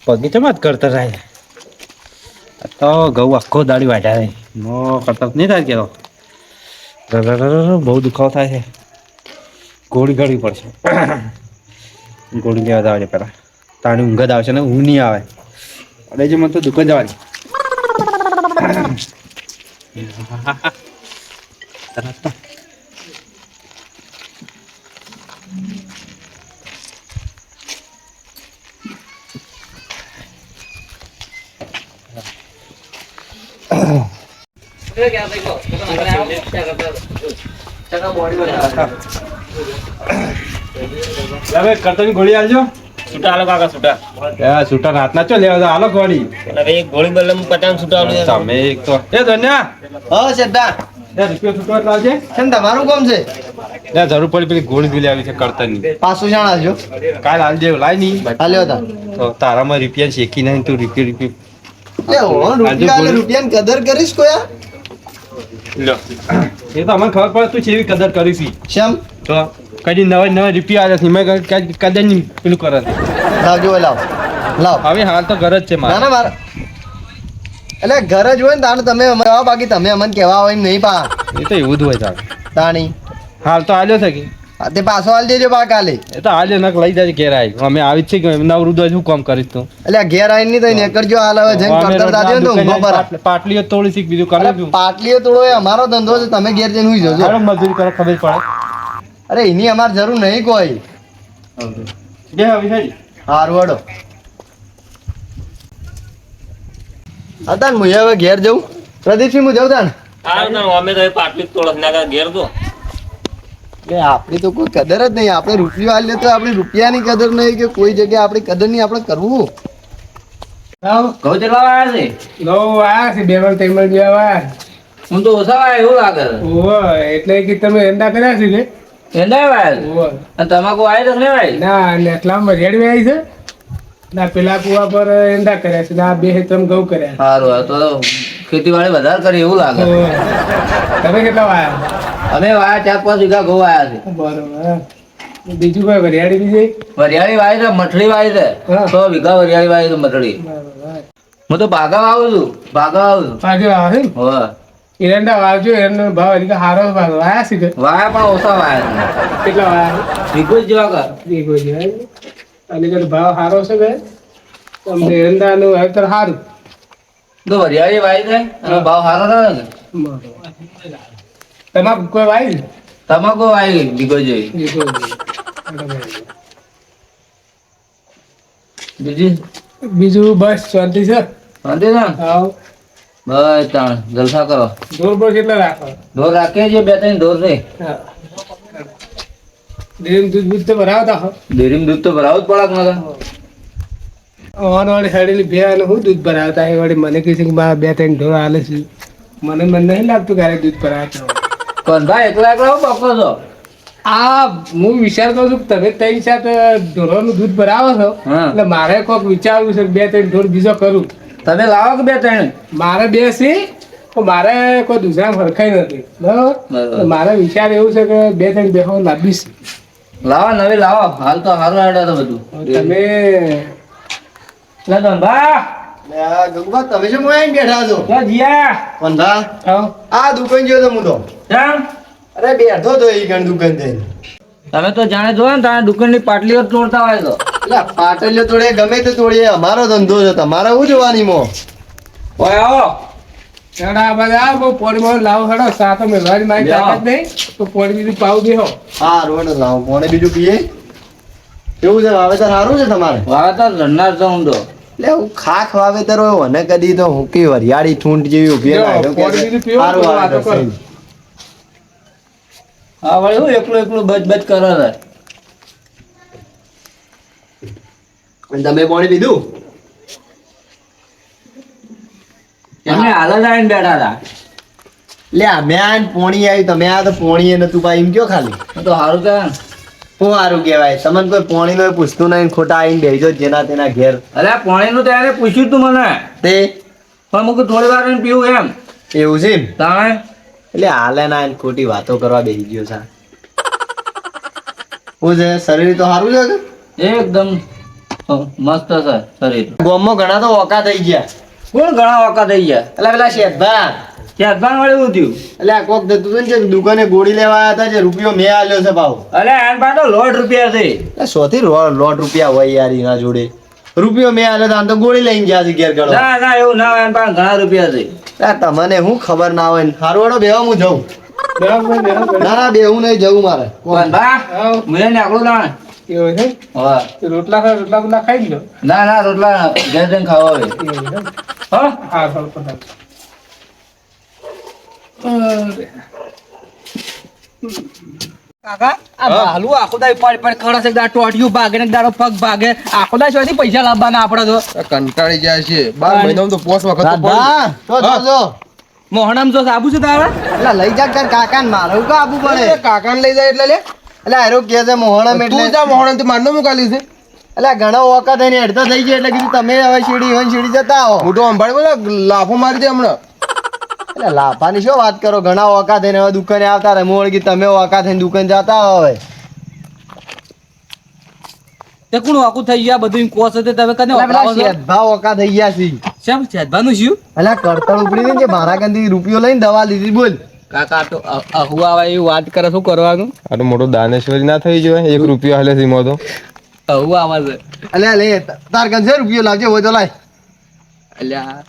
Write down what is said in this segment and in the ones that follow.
બગીચામાં જ કરતા થાય તો ઘઉં આખો દાડી વાઢ્યા નો કરતા નહીં થાય કેવો બહુ દુખાવો થાય છે ગોળી ગળવી પડશે ગોળી લેવા જવા છે પેલા તાણી ઊંઘ જ આવશે ને ઊંઘ નહીં આવે અને જે મને તો દુઃખ જ જવાની કરતા ગોળી આલજો છૂટા હાલો કાકા છૂટા છૂટા રાતના ચો લેવા હાલો ગોળી હવે ગોળી બલમ પટાણ છૂટા તમે એક તો એ ધન્યા હા શ્રદ્ધા રૂપિયો છૂટવા લાવજે કેમ તમારું કામ છે જરૂર પડી પેલી ગોળી બી લેવી છે કરતા ની પાછું જાણ આવજો કાલ આલજે લાય નહીં હાલ્યો તા તો તારામાં રૂપિયા શેકી નહીં તું રૂપિયો રૂપિયાની કદર કરીશ કોયા લો એ તો અમને ખબર પડે તું છે એવી કદર કરીશી શેમ તો કદી નવા રૂપિયા આવે છે મેં કદર ની પેલું કરે લાવજો લાવ હવે હાલ તો ઘર જ છે ના ના મારા એટલે ઘર જ હોય ને તાણે તમે અમે આવો બાકી તમે અમને કહેવા હોય નહીં પા એ તો એવું જ હોય તાર તાણી હાલ તો આલ્યો છે કે તે પાછો હાલ દેજો બા કાલે એ તો આલ્યો નક લઈ જાય ઘેર આવી અમે આવી જ છે કે નવરું દો શું કામ કરીશ તું એટલે ઘેર આવીને નહીં તો નીકળજો હાલ હવે જઈને કરતા દાદો તો ઊંઘો પર પાટલીઓ તોડી શીખ બીજું કરે તું પાટલીઓ તોડો એ અમારો ધંધો છે તમે ઘેર જઈને હુઈ જજો હાલો મજૂરી કરે ખબર પડે અરે એની અમારે જરૂર નહીં કોઈ બે હવે હેડી હારું હડો હતા ને હું હવે ઘેર જઉં પ્રદીપસિંહ હું જઉં તા ને અમે તો પાટલી તોડસ ના ઘેર તો એટલે આપણી તો કોઈ કદર જ નહીં આપણે રૂપિયો આલીએ તો આપણી રૂપિયાની કદર નહીં કે કોઈ જગ્યાએ આપણી કદર નહીં આપણે કરવું ઘઉં કેટલા વાયા છે લો આયા છે બે વાર ત્રણ વાર જેવા વાયા હું તો ઓછા વાયા એવું લાગે ઓહો એટલે કે તમે એંડા કર્યા છે કે એંડા વાયા ઓહો અને તમાકુ વાય તો નહીં વાય ના ને એટલામાં રેડવી આવી છે ના પેલા કુવા પર એંડા કર્યા છે ના બે ત્રણ ઘઉં કર્યા સારું તો ખેતીવાડી વધારે કરી એવું લાગે ઓહો. તમે કેટલા વાયા અમે વાયા 4-5 વીઘા ઘઉં વાયા છે બરોબર બીજું કોઈ વરિયાળી બીજી વરિયાળી વાય છે મઠડી વાય છે હા. 100 વીઘા વરિયાળી વાય છે મઠડી બરોબર હું તો ભાગા વાવું છું પાછું આવે ને હોવે એરંડા વાવજો એરંડો ભાવ એટલે હારો ભાવ વાયા છે કે વાયા પણ ઓછા વાયા છે કેટલા વાયા વીઘો જ જેવા કર દીકો છે અને જો ભાવ સારો છે કે તમને એરંડાનું વાવેતર સારું તો વરિયાળી વાય છે અને ભાવ સારો થાય ને તમાકુ કોઈ વાવી તમાકુ વાય વીઘો જેવી બીજું બસ શાંતિ છે શાંતિ છે ને? આવ બસ તાણ જલસા કરો ઢોર બોર કેટલા રાખો ઢોર રાખીએ છીએ 2-3 ઢોર છે ડેરી દૂધ બૂધ તો ભરાવતા હો ડેરીમાં દૂધ તો ભરાવું જ પડે કે વાળી સાડેલી બે અને હું દૂધ ભરાવતા એ વળી મને કહે છે કે મારા બે ત્રણ ઢોર હાલે છે મને નહીં લાગતું ક્યારેક દૂધ ભરાવતા હોય. પણ ભાઈ એકલા હું બકો છો આ હું વિચાર કરું છું કે તમે 3-4 ઢોરોનું દૂધ ભરાવો છો હા. એટલે મારે કોઈક વિચારવું છે કે 2-3 ઢોર બીજો કરું તમે લાવો કે 2-3 મારે બે છે પણ મારે કોઈ દૂસરા ફરખાઈ નથી બરાબર બરાબર. તો મારે વિચાર એવું છે કે 2-3 બેહો લાંબી છે લાવો નવી લાવો હાલ તો સારું આડે તો બધું તમે લે ધનભા ગંગા તમે શું મોયા બેઠા છો ક્યાં જીયા વંધા આવો. આ દુકાન જોયો તો હું તો જાણ અરે બેઠો તો એ ગણ દુકાન થઈને તમે તો જાણે જો ને તારા દુકાનની પાટલીઓ જ તોડતા હોય તો એટલે પાટલીઓ તોડે ગમે તે તોડીએ અમારો ધંધો છે તમારે શું જોવાની મો ઓય આવો ચાલો આ બધા બહુ પોણીમાં લાવો હેડો સાતો મેળવાની મારી તાકાત નહીં તો પોણી બીજું પાવ બેહો હા રોડ લાવો કોને બીજું પીએ કેવું છે વાવેતર સારું છે તમારે વાતા રણનાર છો હું તો એટલે હું ખાખ વાવેતર હોય મને કદી તો હું કે વરિયાળી ઠૂંઠ જેવી ઉભી જો, લાગ્યો કે પોણી બીજું પીવો સારું તો વાતો વાવેતર કરો. છે. હા વળી હું એકલું બચ કરે છે અને તમે પાણી પીધું એમને હાલ જ આવીને બેઠા હતા લે અમે આ પોણી આવ્યું તમે આ તો પોણી એ નતું પાઈ એમ કયો ખાલી હું તો સારું કે હું સારું કહેવાય તમને કોઈ પોણી નો પૂછતું નહીં ખોટા આવીને બેસજો જેના તેના ઘેર અરે પાણીનું તો એને પૂછ્યું તું મને તે પણ મૂક થોડી વાર રહીને પીવું એમ એવું છે એમ? તાણે એટલે હાલે ના એને ખોટી વાતો કરવા બેસી ગયો છે હું છે શરીર તો સારું છે કે એકદમ મસ્ત છે શરીર. ગામમાં ઘણા તો ઓકા થઈ ગયા. કોણ ઘણા વાકા થઈ ગયા? એટલે પેલા શેઠભા ક્યાં વાળે એવું થયું? એટલે આ કોક જતું હતું ને જે દુકાને ગોળી લેવા આવ્યા હતા જે રૂપિયો મેં આલ્યો છે ભાવ. અરે આન પાસે તો લોટ રૂપિયા છે. એટલે સોથી લોટ રૂપિયા હોય યાર એના જોડે. રૂપિયો મેં આલ્યો તો આમ તો ગોળી લઈને ગયા છે ઘેર ગળો. ના ના એવું ના હોય, આન પાસે ઘણા રૂપિયા છે. તમને શું ખબર ના હોય હારું વાળો બેહો હું જઉં. ના ના બેહું નહીં જવું મારે. કોણ બા? મને ને આકડું લાણ. એવું છે હા. રોટલા બોટલા ખાઈ લો. ના ના રોટલા ઘેર જઈને ખાવા આવે. એવું છે હા? હા બરાબર. કાકા આ ભાલુ આખો દાય પડ ખરા છે, દાડો ટોટિયું ભાગે ને દાડો પગ ભાગે, આખો દાય શોથી પૈસા લાવવાના આપણે તો. કંટાળી જાય છે 12 મહિનામાં તો 5 વખત તો પડી. દાદા જો મોહણામ જો સાબુ છે તારા? એટલે લઈ જા તાર કાકાને મારે કા આપવું પડે. કાકાને લઈ જાય એટલે લે એટલે હારો કે છે મોહણમ તું એટલે જા મોહણ તો મારનો મુકાલી છે. એટલે ઘણા ઓકા થઈને હેડતા થઈ ગયા એટલે કીધું તમે હવે સીડી જતા આવો. મોટો અંબાડી બોલે લાફો મારી દે હમણાં. એટલે લાફાની શું વાત કરો, ઘણા ઓકા થઈને હવે દુકાને આવતા રહે. મોળ કે તમે ઓકા થઈને દુકાન જતા આવો હવે. તે કોણ વાકું થઈ ગયા બધું કોસ તે તમે કને એટલે પેલા વપરાવો છો? શેઠભા ઓકા થઈ ગયા છે. શેમ છેદભાનું શું? એટલે કરતળ ઉપડી ને જે મારા કંદી રૂપિયો લઈને દવા લીધી બોલ. કાકા તો અહુ આવે એવી વાત કરે, શું કરવાનું? આ તો મોટો દાનેશ્વરી ના થઈ જોઈએ 1 રૂપિયો હાલે સીમો તો. અહુ આવે છે. એટલે લે તાર કંદ રૂપિયો લાવજે હોય તો લાય. અલ્યા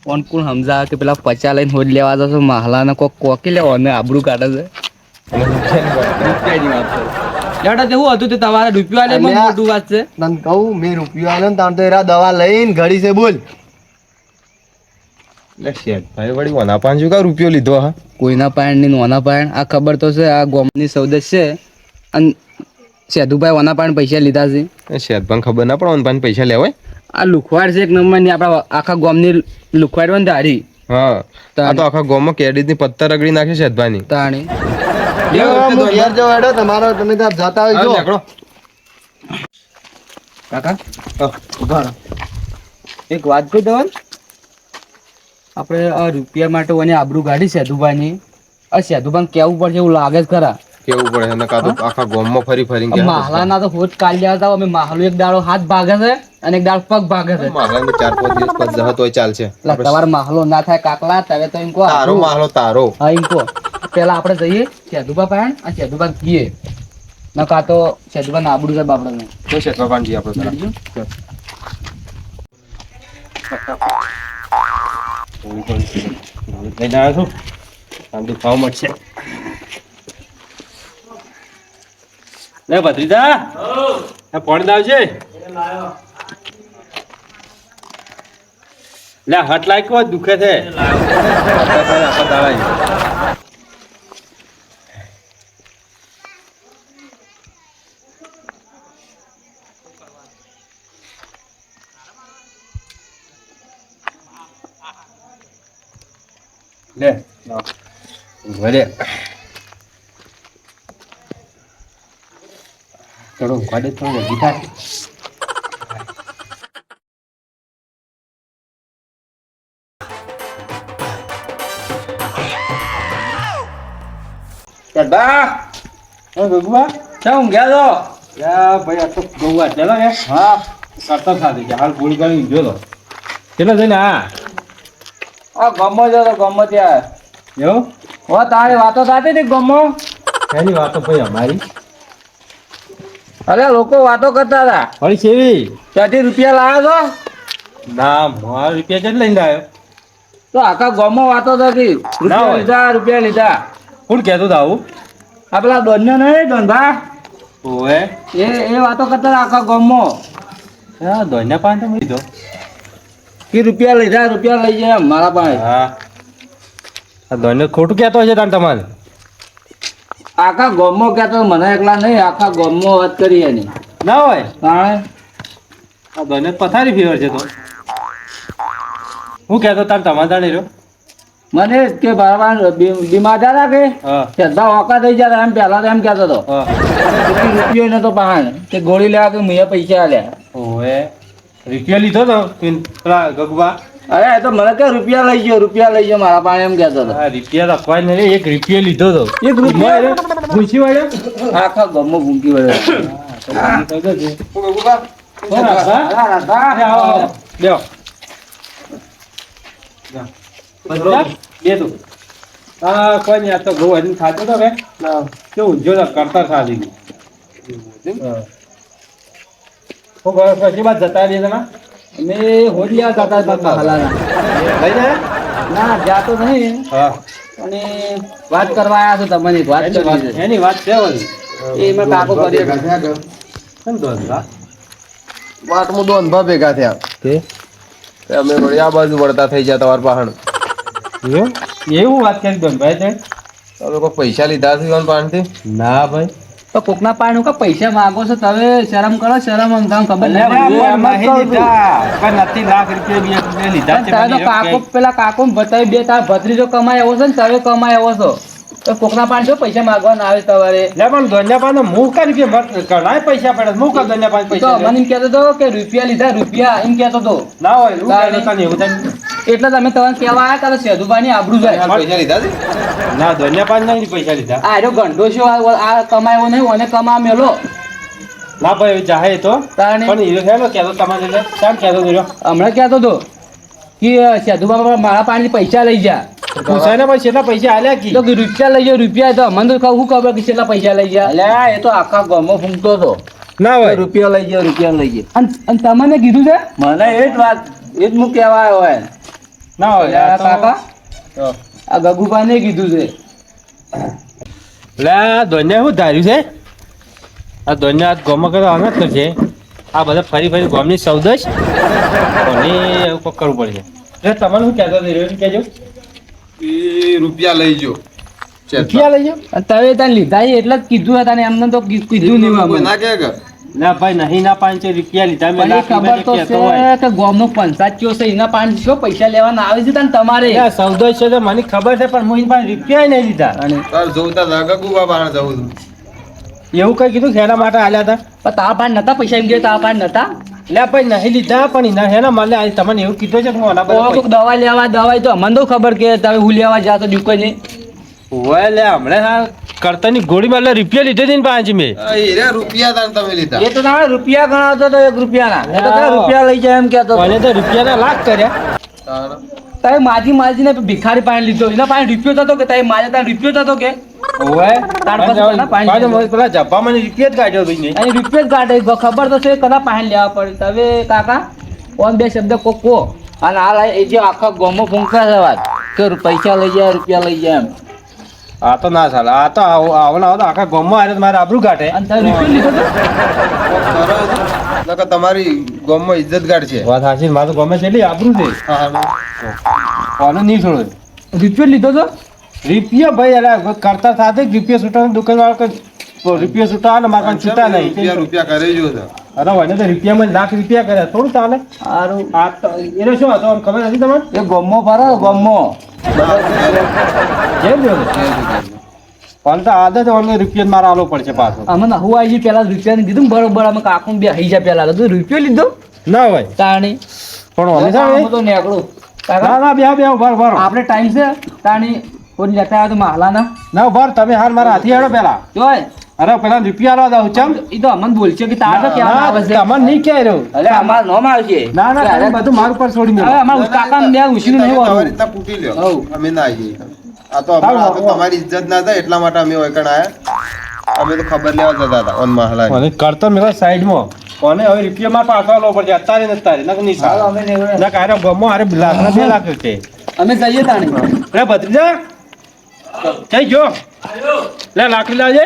કોણ કોણ સમજાવે કે પેલા પચા લઈને હોજ લેવા જશો મહલાને કોકી લેવો અને આબરૂ કાઢે છે. રૂપિયાની વાત છે. લેવડા તેવું હતું તે તમારે રૂપિયા લે અલ્યા. મોટું વાત છે. તને કહું મેં રૂપિયો આલ્યો ને તાર તો એરા દવા લઈને ઘડી છે બોલ. એટલે શેઠ ભાઈ વળી વના પાંચ કા રૂપિયો લીધો હા. કોઈના પાયણ ની નોના પાયણ આ ખબર તો છે, આ ગોમની સૌદેશ છે અને સેધુભાઈ ઓના પાયણ પૈસા લીધા છે. શેઠ ભાઈ ખબર ના પડે વન પાંચ પૈસા લેવાય. આ લુખવાડ છે એક નંબરની, આપણા આખા ગોમની લુખવાડ હોય ને તારી હા આ તો આખા ગામમાં કેડી ની પત્તર રગડી નાખે શેઠ ભાઈ તાણી. હું ઘેર જાઉં હેડો તમારો તમે ત્યાં જતા હોય જો. કાકા ઉભા રહો. એક વાત કહી દઉં, આપણે આ રૂપિયા માટે ઓને આબરૂ ગાડી સેધુભાઈની, આ સેધુભાઈ કેવું પડશે એવું લાગે જ ખરા. કેવું પડે એને કાં તો આખા ગામમાં ફરી ફરી માહલાના તો હોજ કાઢ્યા હતા અમે. માહલું એક દાડો હાથ ભાગે છે અને એક દાડો પગ ભાગે છે. માહલા 4-5 દિવસ પછી જહત હોય ચાલશે. એટલે તમારો માહલો ના થાય કાકલા તમે તો એમ કહો તારો માહલો તારો. હા એમ કહો. પેલા આપણે જઈએ સેધુભા પાયણ આ સેધુભા કીએ ન કાં તો સેધુભા આબરૂ છે બાપડાને. તો શેઠ ભાઈ આપણે પેલા. લઈને આવ્યો છું આમ તો ખાવા મળશે. લે ભત્રીજા આ પાણી લાવજે. લે હટ લાગ્યો દુખે છે. લે વરે થોડો ગાડે થોડો ગીતા બા ઓ ગગુઆ શું ગયા તો? યા ભાઈ આ તો ગૌવા ચલો હે. હા કરતા સાથી છે હાલ ગોળી ગાળી જો તો ચલો જઈને હા આ ગમો જો તો ગમો ત્યાં એવું હો તારી વાતો થતી હતી ગમો. એની વાતો ભાઈ અમારી અરે લોકો વાતો કરતા હતા વળી કેવી ત્યાંથી રૂપિયા લાવ્યો ના મારા રૂપિયા કેટલા લઈને આવ્યો તો આખા ગમો વાતો થતી રૂપિયા હોય. લીધા રૂપિયા લીધા. કોણ કહેતો હતો આવું આ પેલા દોન્યો નહીં દોનભા ઓએ એ વાતો કરતા હતા આખા ગમો હા દોન્યા પાન તો લીધો કે રૂપિયા લીધા રૂપિયા લઈ જાય મારા પાસે. હા આ દોન્યો ખોટું કહેતો હશે તાર તમારે આખા ગમો કહેતો મને એકલા નહીં આખા ગમો વાત કરી એની. ના હોય તાણે આ દોન્યો પથારી ફીવર છે તો હું કહેતો તાર તમારે તાણે રહ્યો મને જ કે બરાબર બીમાર હતા કે હા સીધા ઓકા થઈ જતા એમ પહેલા તો એમ કહેતો હતો હા રૂપિયો નતો પહાણ કે ગોળી લેવા કે મેં પૈસા આલ્યા. ઓએ રૂપિયા લીધો તો પેલા ગગવા અરે એ તો મને કે રૂપિયા લઈ ગયો મારા પાસે એમ કહેતો હતો. આ રૂપિયા તો કોઈ નહીં, એક રૂપિયો લીધો તો. એક રૂપિયા? ભૂસી વાળ્યો? આખા ગામમાં ભૂંકી વળ્યો. બેહો. બે તું. હા, કોઈ નહીં, આ તો ઘઉં હજી ખાતો તો કે કેવું જો તો કરતા ખાધી ગયું. પછી બાદ જતા રહીએ તમે અમે હોડિયા જતા હતા મહાલાના. લઈ જાય. ના જાતો નહીં હા, અને વાત કરવા આવ્યા છો તમને એક વાત કરવી છે. એની વાત છે ઓલી. એ મેં કાકો કરીએ કેમ તો હતા? વાટમાં દો અનભા ભેગા થયા તે અમે વળી આ બાજુ વળતા થઈ ગયા તમારા પાહણ. એવું વાત કરી દો ભાઈ તે. તમે કોઈ પૈસા લીધા છે ઈવન પાસેથી? ના ભાઈ, તો કોકના પાણી કા પૈસા માંગો છો તમે? શરમ કરો શરમ. આમ તમને ખબર લે નહીં ભાઈ, પડતી? નહીં લીધા. પણ નથી, લાખ રૂપિયા બી એક રૂપિયા લીધા છે. તારે તો કાકો પેલા કાકો બતાવી બે તાર ભત્રીજો કમાય એવો છે ને તમે કમાય એવો છો. તો કોકના પાણી જો પૈસા માંગવા ના આવે તમારે. લે પણ દોન્યા પાસે હું કઈ રૂપિયા કણાય પૈસા પડે, હું કઈ દોન્યા પાસે તો પૈસા લે? મને એમ કહેતો હતો કે રૂપિયા લીધા રૂપિયા એમ કહેતો હતો. ના હોય એવું તારે. કહેતો તને એવું થાય. એટલે તમે તમને કહેવા આવ્યા તારે સેધુભાઈ ની આબરૂ જાય. પૈસા લીધા છે? ના, દોન્યા પાસે નહીં પૈસા લીધા. આ જો ગંડો છો આ કમાયો નહીં ઓને કમા મેલો. ના ભાઈ, હવે જાહે તો તાણે પણ હીરો થયેલો કહેતો તમારે એટલે કેમ કહેતો હીરો? હમણાં કહેતો હતો કે સેધુભાઈ મારા પાણી પૈસા લઈ જા. પૂછાય ને પછી કેટલા પૈસા આલ્યા કી? તો કે રૂપિયા લઈ જાઓ રૂપિયા. તો મને તો શું ખબર કે કેટલા પૈસા લઈ ગયા. એટલે એ તો આખા ગામમાં ફૂંકતો હતો. ના હોય. રૂપિયા લઈ જાઓ રૂપિયા લઈ ગયા. અને તમને કીધું છે? મને એ જ વાત એ જ હું કહેવા આવ્યો હોય. ના હોય આ આ તો- કાકા આ ગગુભાઈને કીધું છે. લે આ દોન્યા શું ધાર્યું છે? આ દોન્યા ગોમાં કરો આમ જ કરશે. આ બધા ફરી ફરી ગોમની સૌદશ અને એવું કોક કરવું પડશે. એટલે તમારે શું કહેતો હતો હીરો? એમ કહેજો. એ રૂપિયા લઈ ગયો. રૂપિયા લઈ જાઓ. અને તમે તને લીધા છે એટલે જ કીધું હતા ને એમને તો કીધું નહીં કોઈ અમને. ના કહે કે ના ભાઈ, નહીં ના 500 રૂપિયા લીધા મેં. પણ એ લાખ ખબર રૂપિયા તો કહેતો હોય. છે કે ગામનો પંચાયત છે એના પાંચ શું પૈસા લેવાના આવે છે તને તમારે. આ સૌદશ છે તો મને ખબર છે પણ હું એની પાસે રૂપિયા નહીં લીધા. અને તાર જોતા લાગે ગુબા બહાર જવું છું. એવું કઈ કીધું ખેડા માટે આલ્યા હતા? પણ તારા પાસે નતા પૈસા એમ કે તારા પાસે નતા. લે ભાઈ, નહીં લીધા પણ એના હેના માલે આ તમને એવું કીધું છે કે હું આના બધા કોક દવા લેવા દવાઈ તો અમને તો ખબર કે તમે હું લેવા જા તો દુકાને. હોય લે હમણાં આ કરતાની ગોળી માં લે રૂપિયા લીધે ને પાંચ મેં. આ હીરા રૂપિયા તાર તમે લીધા. એ તો તમે રૂપિયા ગણાવતો તો 1 રૂપિયાના. એ તો તમે રૂપિયા લઈ જાય એમ કહેતો હતો. કોને તો રૂપિયાના લાખ કર્યા. તાર તમે માજીને ભિખારી પાસે લીધો એના પાસે રૂપિયો થતો કે તમે મારે ત્યાં રૂપિયો થતો કે હોય તાર પાસે કોના પાસે પાછો લીધો? મને પેલા જબ્બામાં રૂપિયા જ કાઢ્યો ભાઈ ને. અને રૂપિયો જ કાઢે ખબર તો છે કના પાસે લેવા પડે. તમે કાકા કોણ બે શબ્દ કોક કહો અને આ એ જે આખા ગામમાં ફૂંકા છે વાત કે પૈસા લઈ જાય રૂપિયા લઈ જાય એમ. આ તો ના ચાલે. આ તો આવના આવો તો આખા ગામમાં આરે તો મારે આબરૂ કાઢે. અને તમે રૂપિયો લીધો તો નકર તમારી ગામમાં ઇજ્જત ગાઢ છે. વાત સાચી. મારે તો ગમે તેટલી આબરૂ છે. કોને નહીં છોડે. રૂપિયો લીધો તો રૂપિયા ભાઈ અરે કરતા સાથે જ રૂપિયા છૂટા દુકાન વાળા રૂપિયા છૂટા ને મારા પાસે છૂટા રૂપિયા નહીં. રૂપિયા કરી જો છે. અરે હોય તો રૂપિયામાં લાખ રૂપિયા કર્યા થોડું ચાલે. સારું આ તો એનો શું હતો આમ ખબર નથી તમારે? એ ગમો ફરો ગમો કેમ જોયું? પણ તો આદત અમને રૂપિયા મારા આલો પડશે પાછો. અમે હું આવી પેલા રૂપિયાને કીધું બરોબર અમે કાકુ બે હઈ જાય પેલા કીધું રૂપિયો લીધો ના હોય તાણી પણ અમે છે ને- તો નીકળું ના ના બે ઉભાર ઉભાર આપણે ટાઈમ છે તાણી કોઈ લેતા આવ્યા તો મહાલાના ના ઉભાર તમે હાલ મારા હાથી હેડો પેલા. જોય અરે પેલા રૂપિયા આલો દઉં ચમ. એ તો અમને બોલશે કે તાર તો કેવા આવે છે તમને નહીં કહે રહ્યો. અરે અમાર નોમ આવશે ના ના તમે બધું મારું પર છોડી હવે મેલો. અમાર કાકા ને બે ઉછીનું નહીં તમારી વાળું રીતના પૂટી લ્યો. હઉ. અમે ના આવીએ. આ તો તમારી ઇજ્જત ના થાય એટલા માટે અમે ઓયકણ આયા. અમે તો ખબર લેવા જતા હતા ઓન મહાલા. મને કરતો મેલા સાઈડમાં કોને હવે રૂપિયા માં પાછો આલો પડશે અત્યારે ને અત્યારે નક નહીં હાલો, સારું. અમે નીકળ્યા. ના કારે ગમો અરે લાખના 2 લાખ છે. અમે જઈએ તાણી અરે ભત્રીજા થઈ ગયો લે લાકડી લાવજે.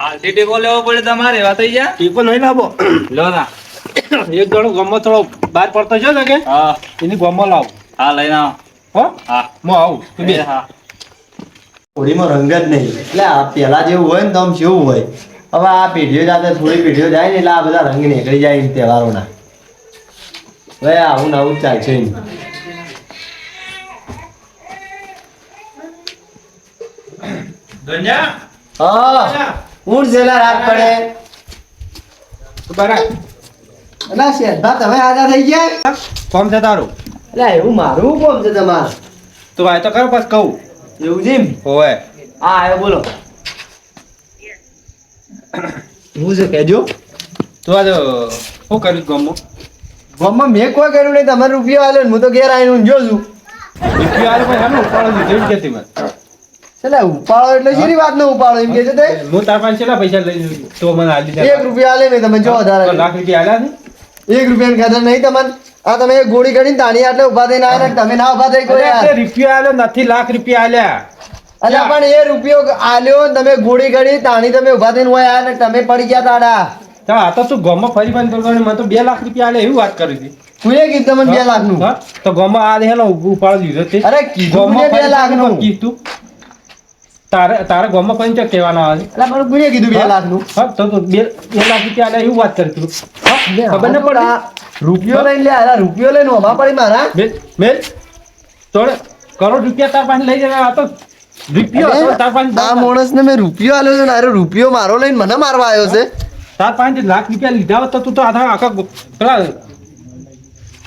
આલટી ટેકો લેવો પડે તમારે વાત થઈ જા ટીપો નહીં લાવો. લો ના એક જણો ગમો થોડો બહાર પડતો છે ને કે હા એની ગમો લાવ. હા લઈને આવો હો હા હું આવું તું બે. હા હોળીમાં રંગ જ નહીં એટલે આ પેલા જેવું હોય ને તો આમ કેવું હોય. હવે આ પેઢીઓ જાતે થોડી પેઢીઓ જાય ને એટલે આ બધા રંગ નીકળી જાય એમ તહેવારોના. હવે આવું ને આવું જ ચાલશે એમ. ધન્યા હા ઊંટ જેલા રાત પડે બરાબર એટલે શેઠભા તમે આજા થઈ ગયા કોમ છે તારું એટલે એવું મારું કોમ છે તમારે તું આ તો કરો પાછ કહું એવું છે એમ? હોવે હા આવ્યો બોલો હું છે કહેજો તું આ શું કર્યું ગમો ગામમાં મેં કોઈ કર્યું નહીં તમારે રૂપિયો આલ્યો ને હું તો ઘેર આવીને ઊંઘ્યો છું રૂપિયો આલે પણ એમ ઉપાડો લીધો જ કેતી મને એટલે ઉપાડો એટલે શેની વાત નો ઉપાડો એમ કે છે તે હું તાર પાસે કેટલા પૈસા લઈ તો મને આલી દે 1 રૂપિયા આલે નહીં તમે જો વધારે લાખ રૂપિયા આલ્યા છે 1 રૂપિયાની કદર નહીં તમને આ તમે એક ગોળી કાઢીને તાણી આટલે ઉભા થઈને આવ્યા ને તમે ના ઉભા થઈ કોઈ અરે તે યાર રૂપિયો આલ્યો નથી લાખ રૂપિયા આલ્યા અલ્યા પણ એ રૂપિયો આલ્યો ને તમે ગોળી કાઢી તાણી તમે ઉભા થઈને હોય આયા ને તમે પડી ગયા તાડા તો આ તો તું ગમો ફરી ફરી કરવાનું મને તો 2 લાખ રૂપિયા આલે એવી વાત કરી હતી કોને કીધું તમને 2 લાખનું હા તો ગમો આ હેલો ઉપાડ લીધો તે અરે કીધું ગમો કોને 2 લાખનું કીધું તારે ગમો ફરી તો કહેવાનો આવે અલ્યા પણ કોને કીધું 2 લાખનું હા તો 2 લાખ રૂપિયા આલે એવી વાત કરી તું ખબર ન પડી રૂપિયો લઈને લે અરે રૂપિયો લઈને ઓમાં પડી મારા મેલ તોડે કરોડ રૂપિયા તાર પાસે લઈ જવા આ તો રૂપિયો હતો તાર પાસે આ માણસને મેં રૂપિયો આલ્યો છે ને અરે રૂપિયો મારો લઈને મને મારવા આવ્યો છે તાર પાસે લાખ રૂપિયા લીધા હોત તો તું તો આખા પેલા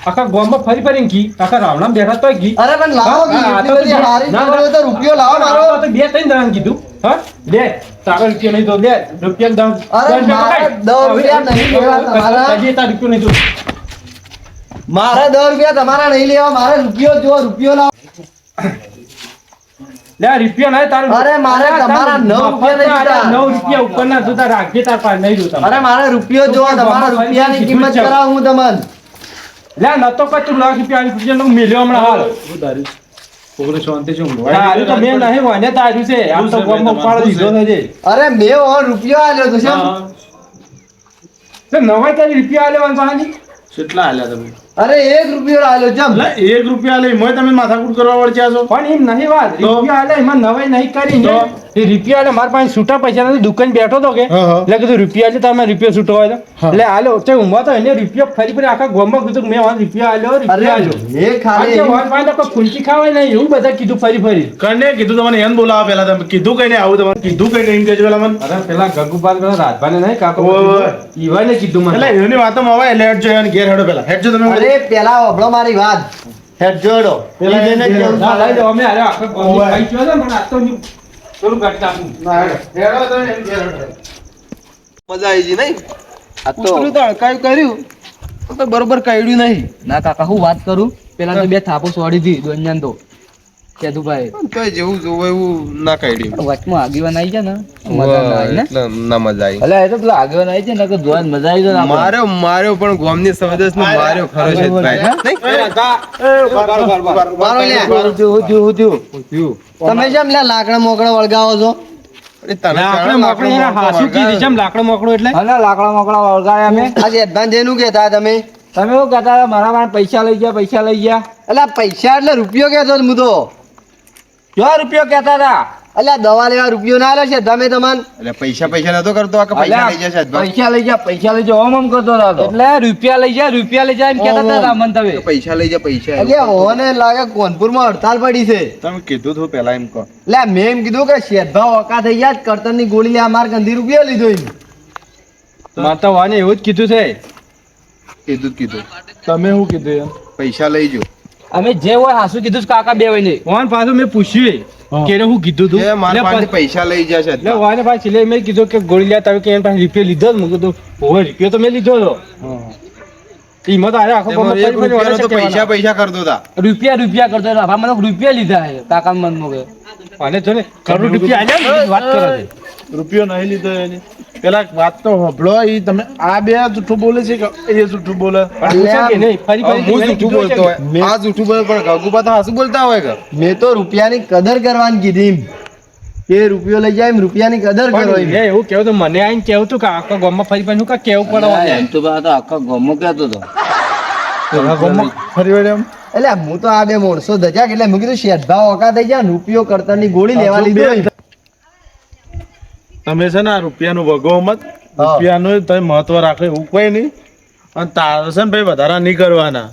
આખા ગામમાં ફરી ફરી કી આખા રાવણામાં બેઠા તોય કી અરે પણ લાવો હા, આ તો એટલી બધી હારી ના, ખબર હોય તો રૂપિયો લાવો મારો તો 2-3 જણાને કીધું હા લે તારો રૂપિયો નહીં તો લે રૂપિયા અરે મારે 10 રૂપિયા નહીં લેવા તમારા. હજી તાર રૂપિયો નહીં તો મારે 10 રૂપિયા તમારા નહીં લેવા મારે રૂપિયો જો રૂપિયો લાવો લે આ રૂપિયા નહીં તારું અરે મારે તમારા 9 રૂપિયા નહીં જોતા. 9 રૂપિયા ઉપરના જોતા રાખજે તાર પાસે નહીં જોતા અરે મારે રૂપિયો જો તમારા રૂપિયાની કિંમત કરાવું હું તમને લે નતો કે તું લાખ રૂપિયા રૂપિયા નું મિલ્યો હમણાં હાલ તારું તો મેં નહીં વાને તાર્યું છે આમ તો ગામમાં ઉપાડો દીધો છે અરે મેં ઓન રૂપિયો આલ્યો તો છે તો નવાઈ તારી રૂપિયા આલ્યો પાણી કેટલા હાલ્યા તમે અરે 1 રૂપિયો આલ્યો જમ એટલે 1 રૂપિયા લઈ મોય તમે માથાકૂટ કરવા વળચ્યા છો પણ એમ નહીં વાત રૂપિયા આલે એમાં નવાઈ નહીં કરી ને એ રૂપિયા આલે મારા પાસે છૂટા પૈસા નથી દુકાન બેઠો તો કે હા, હા. એટલે કીધું રૂપિયા આલે તારે રૂપિયા છૂટો હોય તો એટલે આલે ઓછે ઊંઘવા તો એને રૂપિયા ફરી ફરી આખા ગામમાં કીધું મેં વાન રૂપિયા આલ્યો અરે રૂપિયા આલ્યો મેં ખાલી આજે વાન પાસે તો કોઈ ફૂંચી ખાવાય નહીં એવું બધા કીધું ફરી ફરી કને કીધું તમને એમ બોલાવા પેલા તમે કીધું કઈ નહીં આવું તમારે કીધું કઈ નહીં કેજો પેલા મને અરે પેલા ગગુપાલ પેલા રાજભાને નહીં કાકો ઓય, ઓય. ઈવાને કીધું મને એટલે એની વાતમાં હવે એટલે હેડ જો અને ઘેર હેડો પેલા હેડ જો તમે અરે પેલા ઓભળો મારી વાત હેડ જોડો પેલા એને કેવું ના લઈ જાઓ અમે અરે આખા ગામની ખાઈ ગયો છે મને આજ તો હું થોડું ઘટ નાખું હેડો તમે એમ ઘેર હેડો મજા આવી ગઈ નહીં આ તો ઉતરું તો હડકાયું કર્યું તો બરોબર કર્યું નહીં ના કાકા હું વાત કરું પેલા તો 2 થાપો છોડી દી દોન્યાન તો કેદુભાઈ તો જેવું જોવું એવું ના કર્યું વચમાં આગેવાન આવી જાય ને મજા ના આવે ને એટલે ના મજા આવી અલે એ તો પેલા આગેવાન આવી જાય ને કે જોવાની મજા આવી જાય ને આપણે. માર્યો પણ ગોમની સંવેદસ નો માર્યો ખરો છે ભાઈ મારો લે તમે જેમ લે લાકડા મોકળા વળગાવો છો લાકડો મોકળો એને હાસુ કીધી છે લાકડો મોકળો એટલે અને લાકડા મોકડા વળગાય અમે આજે એડવાન્સ એનું કહેતા તમે તમે શું કહેતા હતા, મારા પાસે પૈસા લઈ ગયા એટલે આ પૈસા એટલે રૂપિયો કહેતો હતો હું તો જો રૂપિયો કહેતા હતા એટલે આ દવા લેવા રૂપિયો ના આલ્યો છે તમે તમને એટલે પૈસા નતો કરતો આ કે પૈસા લઈ જશે પૈસા લઈ જા ઓમ કરતો હતો એટલે રૂપિયા લઈ જા એમ કહેતા હતા મન તમે પૈસા લઈ જા પૈસા એટલે ઓને લાગે કોનપુરમાં હડતાલ પડી છે તમે કીધું હતું પેલા એમ કહો એટલે મેં એમ કીધું કે શેઠભાવ ઓકા થઈ ગયા કરતનની ગોળી લે અમાર ગંધી રૂપિયો લીધો એમ માતા વાને એવું જ કીધું છે કીધું તમે શું કીધું એમ પૈસા લઈ જો અમે જે હોય હાસુ કીધું છે કાકા બે વઈને વાન પાછું મેં પૂછ્યું કે એને હું કીધું તું એ મારા એટલે પાસે પૈસા લઈ જશે એટલે વાને પાછી લે મેં કીધું કે ગોળી લ્યા તમે કે એના પાસે રૂપિયો લીધો જ મેં કીધું ઓવે રૂપિયો તો મેં લીધો હતો ઈમાં તો આરે આખો ગામમાં ફરી ફરી વળે છે કહેવાના. પૈસા કરતો હતા રૂપિયા કરતો હતો મને રૂપિયા લીધા છે કાકા મન મોગે અને જો ને કરોડ રૂપિયા આલ્યા ને, વાત કરે છે રૂપિયો નહીં લીધો એની પેલા વાત તો હબળો ઈ તમે આ બે જૂઠું બોલે છે કે એ જૂઠું બોલે પણ પૂછે કે નહીં ફરી ફરી હું એને જૂઠું કીધું છે બોલતો કે- હોય આ જૂઠું બોલે પણ ગગુબા તો હાસુ બોલતા હોય કે મેં તો રૂપિયાની કદર કરવાની કીધી એમ. કે રૂપિયો લઈ જાય એમ રૂપિયાની કદર કરો પણ એમ. એ એવું કેવું તો મને આઈને કેવું તું કે આખા ગામમાં ફરી ફરી કા કેવું પડે એમ તો આખા ગમો કહેતો હતો ફરી વળે એમ એટલે હું તો આ બે માણસો ધજા એટલે મેં કીધું શેઠભાવ ઓકા થઈ ગયા રૂપિયો કરતનની ગોળી લેવા લીધો એમ. તમે છે ને આ રૂપિયાનું વગો મત રૂપિયાનું તમે મહત્વ રાખો એવું કોઈ નહીં અને તારે છે ને ભાઈ વધારા નહીં કરવાના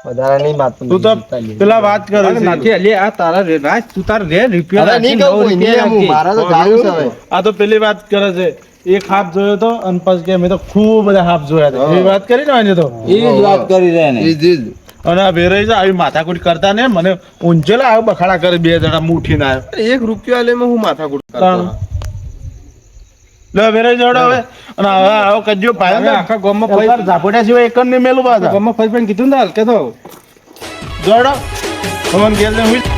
વધારે નહીં મારતો. તું તો પેલા વાત કરે અરે છે. નથી અલી આ તારા રે રાજ તું તાર રે રૂપિયા હવે નહીં કહું કોઈ નહીં હું, મારા તો જાવું છે હવે. આ તો પેલી વાત કરે છે એક હાફ જોયો તો અને પછી કે મેં તો ખૂબ બધા હાફ જોયા હતા એવી વાત કરી ને આજે તો એ જ વાત કરી રહ્યા ને ઈ જ. અને આ વેરાઈ છે આવી માથાકૂટ કરતા ને મને ઊંચેલા આવ્યો બખાડા કરે બે જણા મુઠી ના આવ્યો 1 રૂપિયા લે હું માથાકૂટ કરતો. લે વેરાઈ જોડો હવે અને હવે આવો કજ્યો હવે પાયો આખા ગામમાં ને ઝાપોટા સિવાય એક જ નહીં મેલું પાછા ગામમાં ફરી પણ કીધું ને હાલ કે તો જોડો ભગવાન ઘેર જઈને હુઈ